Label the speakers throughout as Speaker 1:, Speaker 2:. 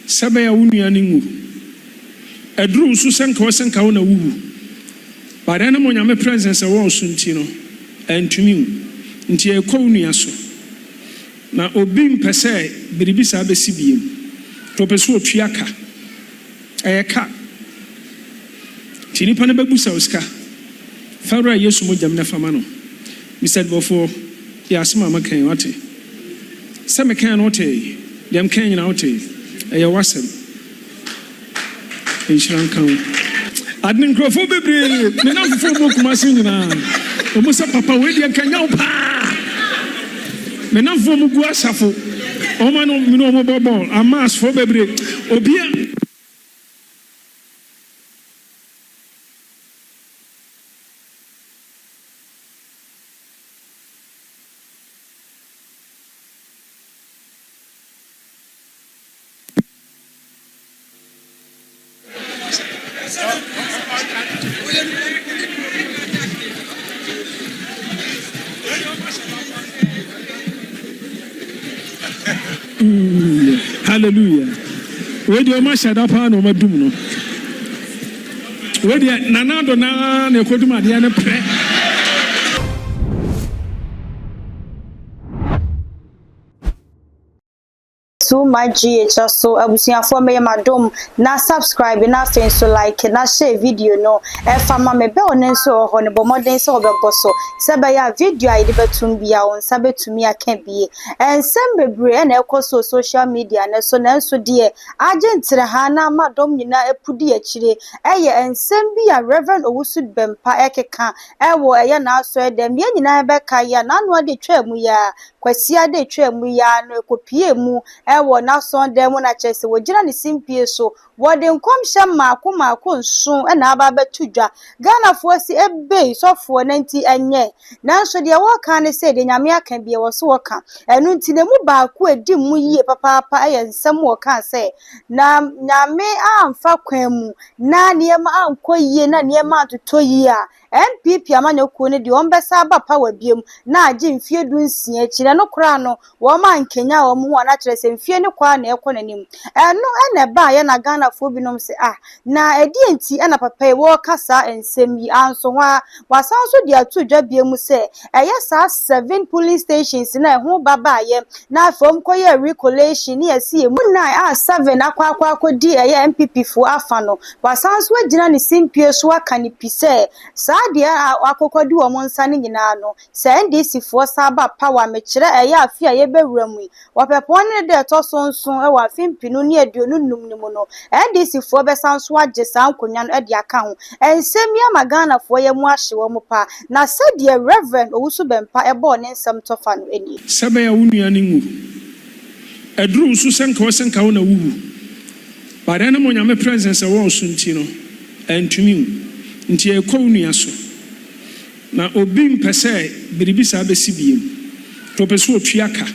Speaker 1: Sabaya Unianingu. Addo Owusu senka wasenka wona wuhu. But ena mo nyame presence e wo suntino entumi nti e kwa unua so. Na obi mpese biribisa abesibiem. To peso otuaka. Eyeka. Tinipa na babusa oska. Fawra Yesu mo jam na fama no. Mi said before ya asema makan wate. Se mekan no te. Dem kan nyina wote. Eya wasem. Inshran kan. Adnin krofo bebre. Me na fofo boku masin nyina. Omo se papa we de kan nya pa. Me na fofo mu gu asafo. Omo no mi no mo bobol. Amas fo bebre. Obia Hallelujah. Where do you shut up on Madumno? Where do you Nanado na Nekoduma Diana pray?
Speaker 2: So my GH so abusiafo me madom na subscribe na fin so like na share video no e fama me be onen so ho ne bomodin so obebo so se be ya video ai de betum bia on sa betumi aka bie ensem bebre na ekoso social media na so na so de agentre ha na madom nyina epudi akire eye ensem bia Reverend Owusu Bempah ekeka ewo eye na so edem ye nyina be ka ya na no de twa mu ya kwasia de twa mu ya no ekopie mu ewo na so dem na chese wo gira ne simpie so wo de nkomhye maako nso na aba betudwa Ghana fo si ebe sofo na nti enye nanso de wo ka ne se de nyame aka bie wo so wo ka enu nti ne mu baako edi mu yie papa aye nsem wo ka se na nyame amfa kwan mu na niema ankoyie na niema atotoyie a MPP amanyekuo ne de ombesa aba power biem na agi mfie du nsia kire no kra no wo ma nkenya wo mu na kire se mfie ne kwa na ekọ nanim eno ene ba ye na Ghana fo binom se na edi enti na papa wo kasa ensem yi anso ho wasanso de atudwa biem se eye sa 7 police stations na eho baba ye na afom koye recollection ne yesi mu na 7 akwa di eye MPP fo afa no wasanso agina ne simpie so aka ne pise dia akokwadi wo monsa ne nyina no se NDC fo saba power me kire eya afia ye bewuramu wapepon ne de to sonson e wa fimpinu ne aduonu num ne mu no NDC fo be sanso age san konya no de aka ho ensem ya magana fo ye mu ahye wo mu pa na se de Reverend Owusu Bempah ebo ne nsem tofa no eni
Speaker 1: sebe ya unua ne ngu Addo Owusu senka wasenka wona wuhu but ena mo nyame presence e wo sunti no entumi nti e kwa unua so na obi mpese biribisa abesibiem to peso otuaka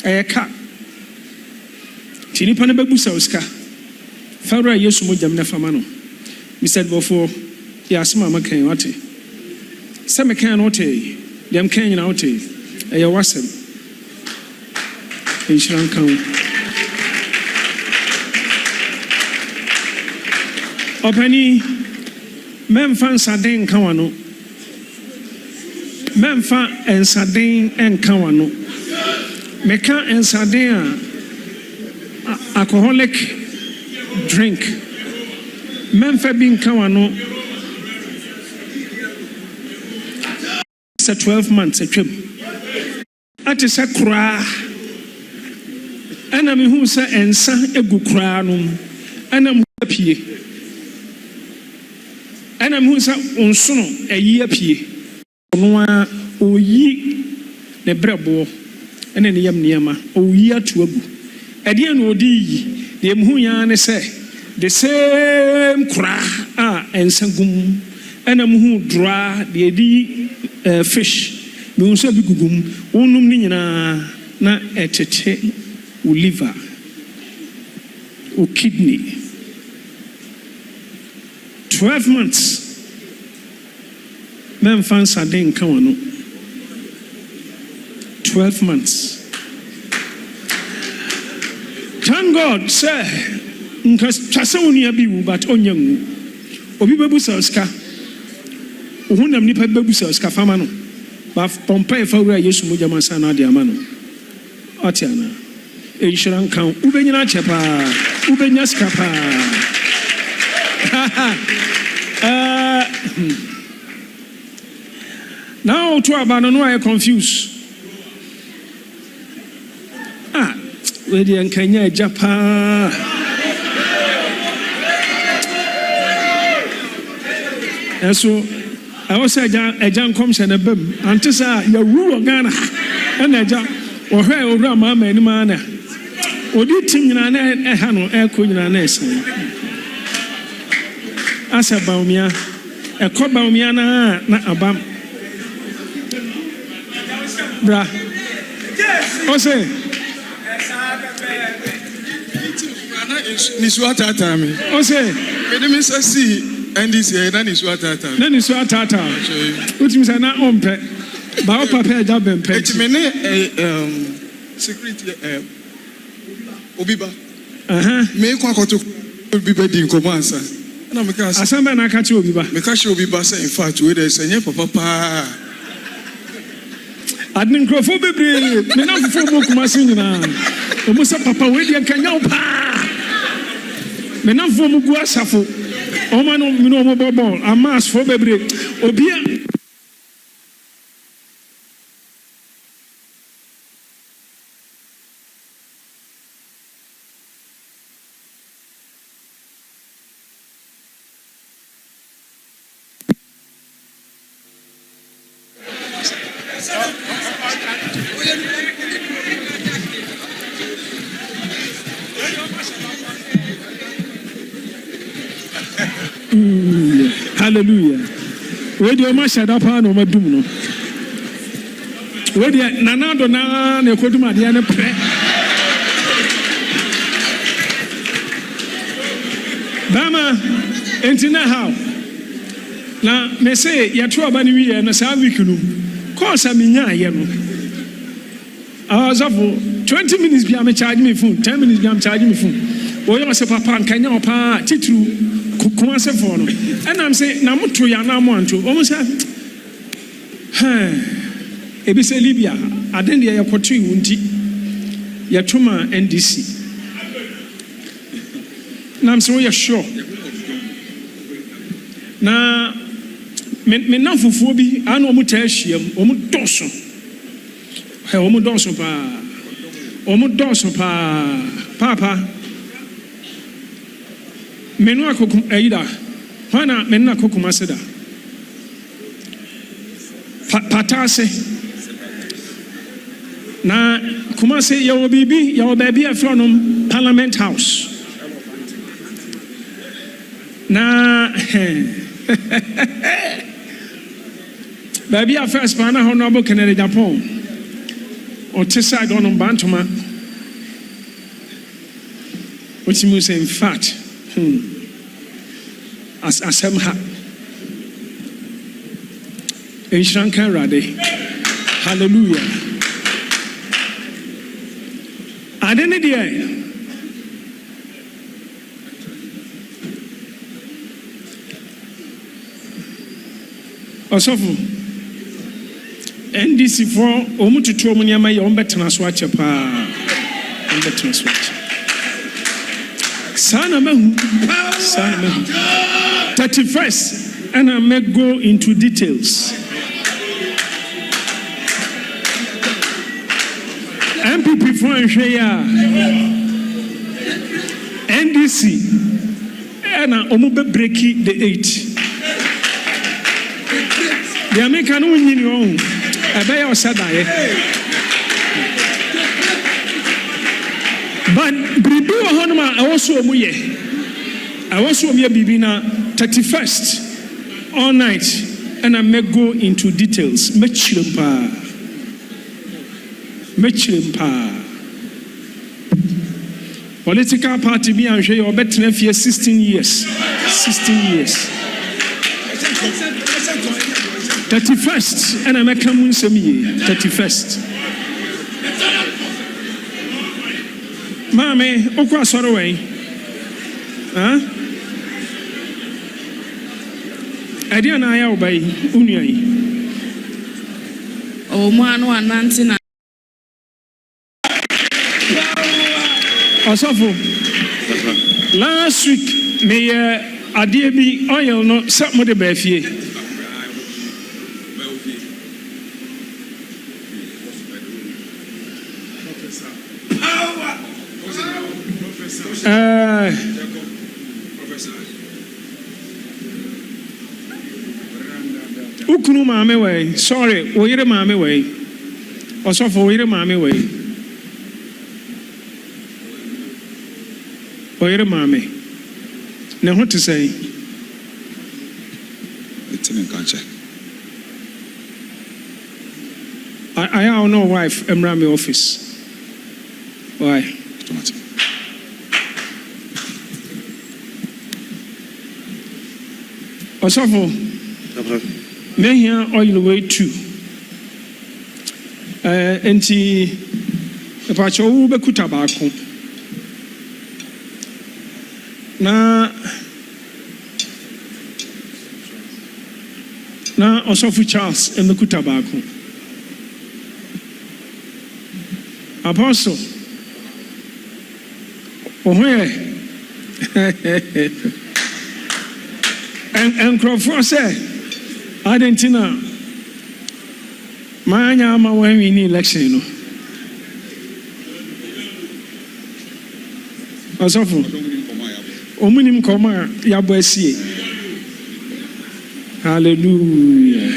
Speaker 1: eyeka tinipa na babusa oska Fawra Yesu mo jam na fama no mi said before ya asema makan wate se mekan no te dem kan nyina wote eya wasem inshran kan opani memfa nsaden kan wano memfa nsaden enkan wano meka nsaden alcoholic drink memfa bin kan wano se 12 months atwam ati se kura ana mi hu se ensa egu kura no ana mu apie ana mu sa onsono ayi apie no a oyi ne brebo ene ne yam niema oyi atu agu ade na odi yi de mu ya ne se the same kra ensagum ana mu dra de di fish me unso bi gugum onum ni nyina na etete o liver o kidney 12 months men fans are then come on 12 months thank God say nkasa woni abi wu but onyangu obi bebu ska ohunam nipa bebu ska fama no ba pompa e fawura Yesu moja mansa na de ama no atiana e yishran kan ubenyina chepa ubenya ska pa now to abano no I confused we dey nkanya japa eso I was ejan come se na bam antisa ya ru Ghana na eja o hwe owura mama ni ma na odi tim nyina na ha no e ko nyina na ese asa baumia e ko baumia na abam bra o se
Speaker 3: ni swata tami
Speaker 1: o se
Speaker 3: me me say and this here na ni swata tami
Speaker 1: na ni swata tami utim say na ompe ba o papa ja Bempah
Speaker 3: et me ne security obiba me kwa koto obiba di nkomo ansa na me ka
Speaker 1: asamba na ka che obiba
Speaker 3: me ka che obiba say in fact we dey say papa pa
Speaker 1: adnin krofo bebre me na fofo bokuma sin nyina o mo say papa we dey kanya pa me na fofo mu gu asafo o ma no me no mo bobo amas fo bebre obia hallelujah. We dey ma shada pa no madum no. We dey nanado na na kodum ade na pre. Bama entina how. Na me say ya to aba ni wi na sa week no. Course aminya ye no. Azafo 20 minutes bi am charge me phone, 10 minutes bi am charge me phone. O yo se papa nkanya opa titru kuma se for no. And I'm saying na muto ya na mo anto. O mo say ebi se Libya aden de ya kwotu wunti. Ya tuma NDC. Na am say we sure. Na me na fufuo bi ana o mo ta ahyiam, o mo doso. O mo doso pa. O mo doso pa. Papa menu akokum aida hana menu akokum aseda patase na kuma se yawo bibi yawo baby afronom Parliament House na baby afro spana honorable Kennedy Japan o tisa gono bantoma what you say in fact as asem ha enshran kan rade hallelujah adene die osofo NDC for omututu omunyama ye ombetena so ache pa ombetena so ache sana mehu 31st and I may go into details. MPP for Shea NDC and I almost breaking the 8. The American Union, I buy our Sadai. But Bribu Honma, I also be Bibina 31st all night, and I may go into details. Mechilimpa. Political party be and share your better 16 years. 31st, and I may come in some year. 31st. Mame, okwa soro wei. Huh? Idea na ya obai, unua yi.
Speaker 4: O mo anu ananti na.
Speaker 1: Osofo. Last week me adie bi oil no sa mo de ba fie. Ukunu maame wei, sorry, oyire maame wei. Osofo oyire maame wei. Oyire maame. Ne ho te say.
Speaker 3: It's in culture.
Speaker 1: I have no wife, Emra me office. Why? Osofo. Me here oil way too. Enti epacho wo bekuta baako. Na Osofo Charles emekuta baako. Apostle. Ohoye. And Crawford said, Argentina, Manya ma when we need election, no. Osofo. Omunim koma yabwesie. Hallelujah.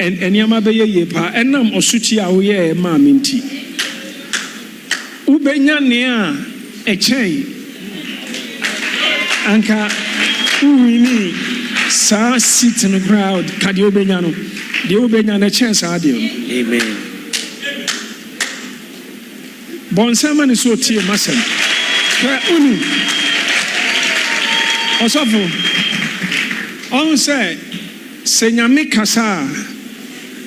Speaker 1: And yama beye ye pa enam osuti a wo ye ma minti. Ubenya ne a echen. Anka uwini sa sit in the crowd kadi obenya no. De obenya na chance adio.
Speaker 5: Amen.
Speaker 1: Bonsema ni so tie masem. Kwa unu. Osofo. On say senyame kasa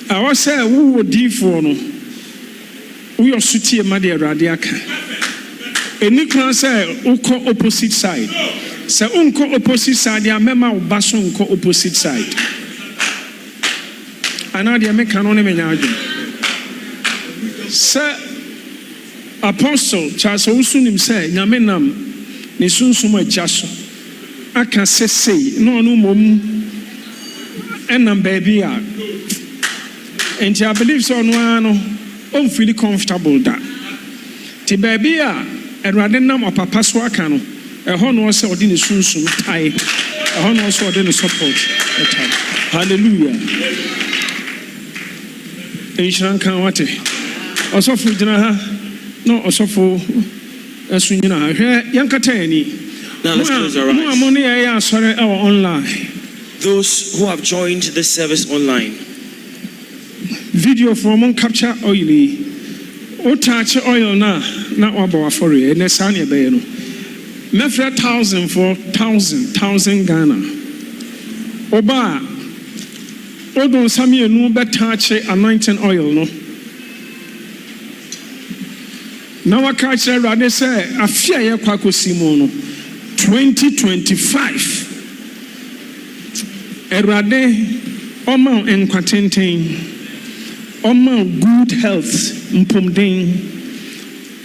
Speaker 1: I was say who would do for no. We are suited ma de radiaka. Any can say uko opposite side. Say unko opposite side ya mema ubaso unko opposite side. Ana de make kanone menyajo. Say Apostle Charles Owusu nim say nyame nam ne sunsum agyaso. Aka sesei no no mom enam baby a. And I believe so no I'm feeling comfortable that. Ti baby a erade nam opapa so aka no ho no se odi ne sunsum tai ho no se odi ne support tai. Hallelujah. Enshran kan wate osofo gina ha no osofo asu nyina ha hwe yankata ani.
Speaker 5: Now let's close our eyes.
Speaker 1: Online.
Speaker 5: Those who have joined this service online.
Speaker 1: Video from capture oil. O touch oil na wabo afori and sani be no. Mefra 1,000 for 1,000 Ghana. Oba Odon sami enu be touch anointing oil no. Na wa catch rade say afia ye kwako simo no. 2025 Erade Oma enkwatenten Oma good health mpomden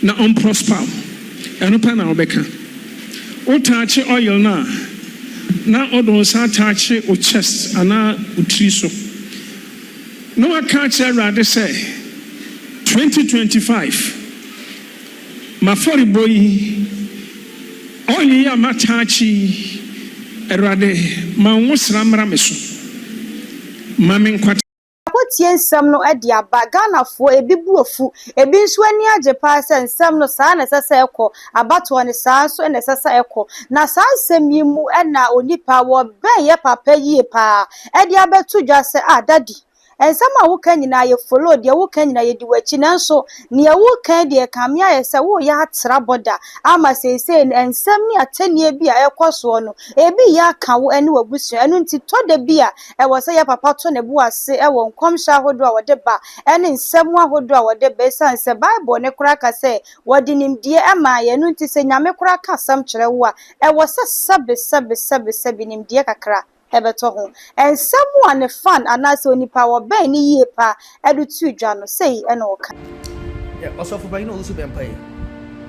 Speaker 1: na prosper enopa na obeka o touch oil na odon sa touch o chest ana utri so no catch erade say 2025 mafori boy Only a matachi erade ma wosra mra meso mamen kwat
Speaker 2: Akotie nsam no ade aba Ghana fo ebi buofu ebi nso ani age pa se nsam no saa na sese ekọ abato ne saa so na sese ekọ na saa nsam yi mu na onipa wo ben ye papa yi pa ade abetu dwa se daddy ensama wo kan nyina ye follow de wo kan nyina ye di wachi nanso ne wo kan de kamia ye se wo ya atra boda ama sese ensam ni atanie bi a ekoso no ebi ya ka wo ene wabusu enu nti to da bi a e wo se ya papa to ne bu ase e wo nkomhya hodo a wode ba ene nsam ahodo a wode ba san se bible ne kura ka se wode nimdie ama ye enu nti se nyame kura ka sam kire wo a e wo se sabe nimdie kakra ebeto ho ensam a ne fan anase onipa wo ben ni yie pa edu tu dwa no sei ene wo ka
Speaker 4: also for buying Owusu Bempah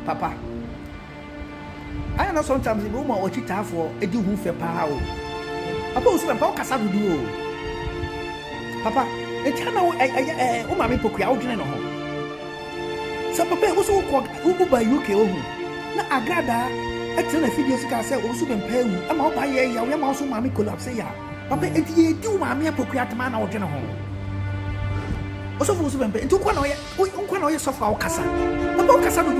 Speaker 4: papa I know sometimes the woman or chita for a do who fair power. Papa Owusu Bempah kasa do papa e chana o mama poku out no ho so papa Owusu ko ba UK o hu na agrada e tena video sika say Owusu Bempah hu ama o ba ye ya ma so mama collapse ya papa e di mama poku atama na o dwene ho also for Owusu Bempah nti kwa na o ye sofa o kasa papa o kasa do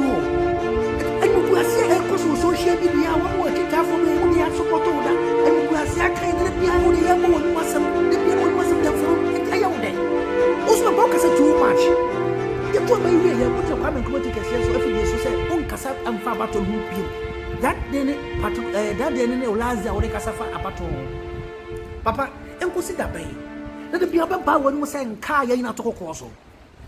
Speaker 4: I see a social media. I want to tell me when you support that. And we are saying that the only one was the people was the young day. Also, the book is too much. You told me, you put your coming to get so every day. So say, Casap and Fabaton who peel. That then last the only Casafa Abaton. Papa, and consider pay. Let the people when we saying Kaya in a Tokoso.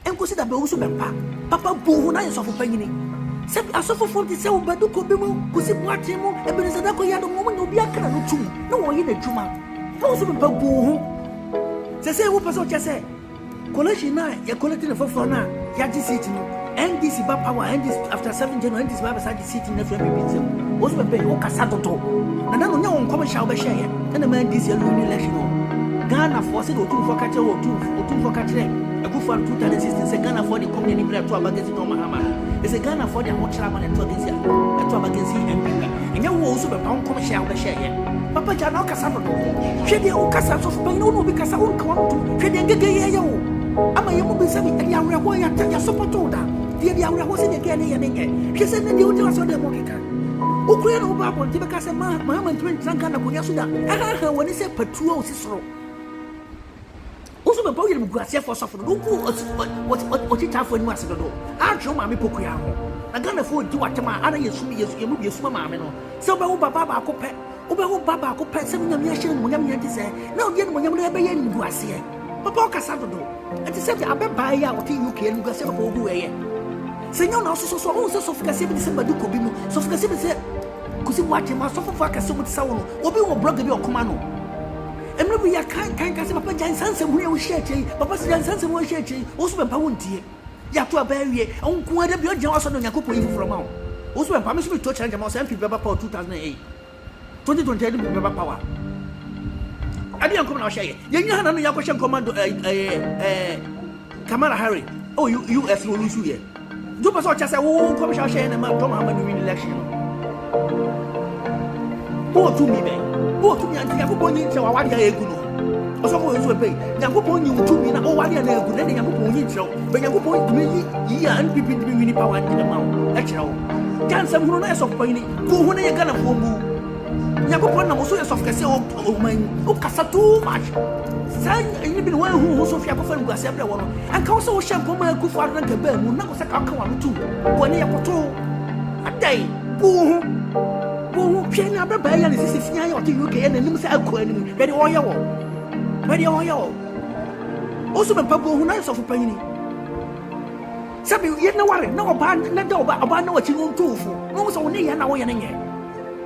Speaker 4: And consider Owusu Bempah. Papa Boo, nice of opinion. Se asofo fo ti se wo badu ko bi mu kusi boate mu ebinisa da ko ya do mu no bi akra no tum na wo ye na dwuma Owusu Bempah bu ho se wo person che se collection na ya collecting for na ya di city no NDC ba power NDC after 7 January NDC ba beside the city na frame bi nsem Owusu Bempah wo kasa toto na no nya wo nkom sha wo be share na ma NDC ya no election Ghana for say o tum for ka che o tum for ka che Akufa 2016 say Ghana for the company bra to abagezi no mahama is a Ghana for the mochra man to against to abagezi MPP and you Owusu Bempah come share we share papa ja no kasa no hwe de o kasa so fa no bi kasa o nka won to hwe de ngege ye o ama ye mo bi sabi e ya wre ho ya support o da de ya wre ho se de ke ne ye ne hwe se ne de o de so de mo keka o kure no ba bon ti be kasa ma man 20 ranka na konya so da ha woni se patuo o sisoro Owusu Bempah yiri muguase for suffer no ku what it have for you as do a jo ma me pokuya ho na Ghana for di watema ana yesu yemu yesu ma me no se obe wo baba ba ko pe obe wo baba ko pe se nyam ya hye mo nyam ya ti se na odi mo nyam na be ye muguase papa o kasa do enti se abeba ya o ti UK muguase ko obu eye se nyam na so o se sofika se bi se badu ko bi mu sofika se bi se kusi watema sofofo akase mo ti sa wo no obi wo blog bi o koma no Emre bu ya kan kasi papa jansanse mu ya wo share chei papa si jansanse mu share chei Owusu Bempah wontie ya to abawie onku ada bi ojan waso no yakopon yifu from am Owusu Bempah me so bi to challenge am so MP Bempah power 2008 2020 Bempah power abi ankom na wo share ye nya hana no yakoshe commando Kamala Harris oh US no lusu ye do paso cha say wo come share na ma to ma win election o to mi be o to mi anti yakopon yin che wa wade ya egu no oso ko Owusu Bempah yakopon yin to mi na o wade na egu na yakopon yin che be yakopon mi yi an pipi di wini power ndi na ma o e kire o jansa hunu na eso ko yin ko hunu ye Ghana fo mu yakopon na mo so eso kase o man o kasa too much sai yin bi no hu so fia ko fa nguase bre wo no anka wo so wo hye ko ma ku fa na ka ba mu na ko se ka wa no tu ko ne yakoto adai bu pia na baba ya ne sisi fia ya o ti UK na nim se akọ anim be de wo ye wo Owusu Bempah bu hu na so fa yini sabi ye na ware na oba na da oba na wachi ngon tofu no so ne ya na wo ye ne nye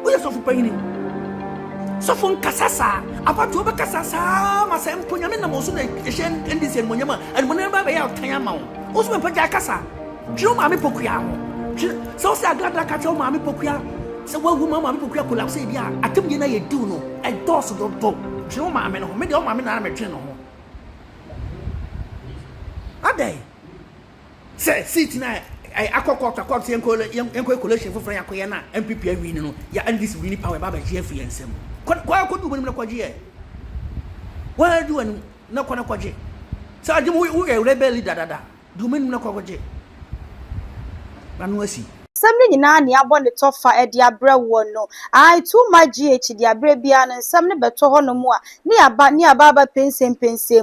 Speaker 4: wo ye so fa yini so fon kasasa abato be kasasa ma se mponya me na mo so na ehye ndisi mo nyama an mo na baba ya tan ama wo Owusu Bempah ja kasa jiro ma me pokuya ho so se agrada ka che o ma me pokuya se wa hu ma me pokuya collapse dia atem ye na ye du no e dos do do jiro ma me no me de o ma me na me twe no ho adai se sit na akokota kwakse enko collection for ya koye na MPP win no ya and this win power baba GF yensem kwa ko du na kwaje e wa du an na kwa na kwaje sa adi mu rebel leader dada du men na kwaje na no asi
Speaker 2: nsɛm no nyinaa ne abɔ ne tɔfa de abrɛ wo no ai too much gh de abrɛ bia no nsɛm no bɛtɔ hɔ no mu a ne aba pensem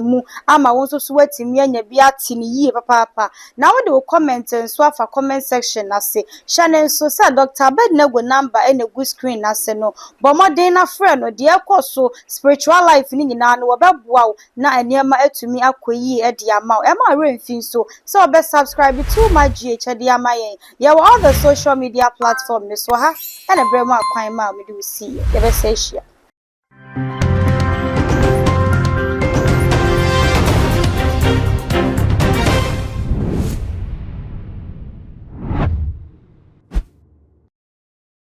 Speaker 2: mu ama wo nso so watimi anya bi ate ne yie papa na wo de wo comment nso afa comment section na se hye ne nso sɛ Dr. Abednego number ene gu screen na se no bomodin na frɛ no de ekoso spiritual life ni nyinaa no wɔbɛboa wo na eniema atumi akoyi de ama wo ema remfin so sɛ obe subscribe to my gh de ama yen ye all the social media platform ne so ha ene brɛ mu akwan ma me de wo see ye be say hia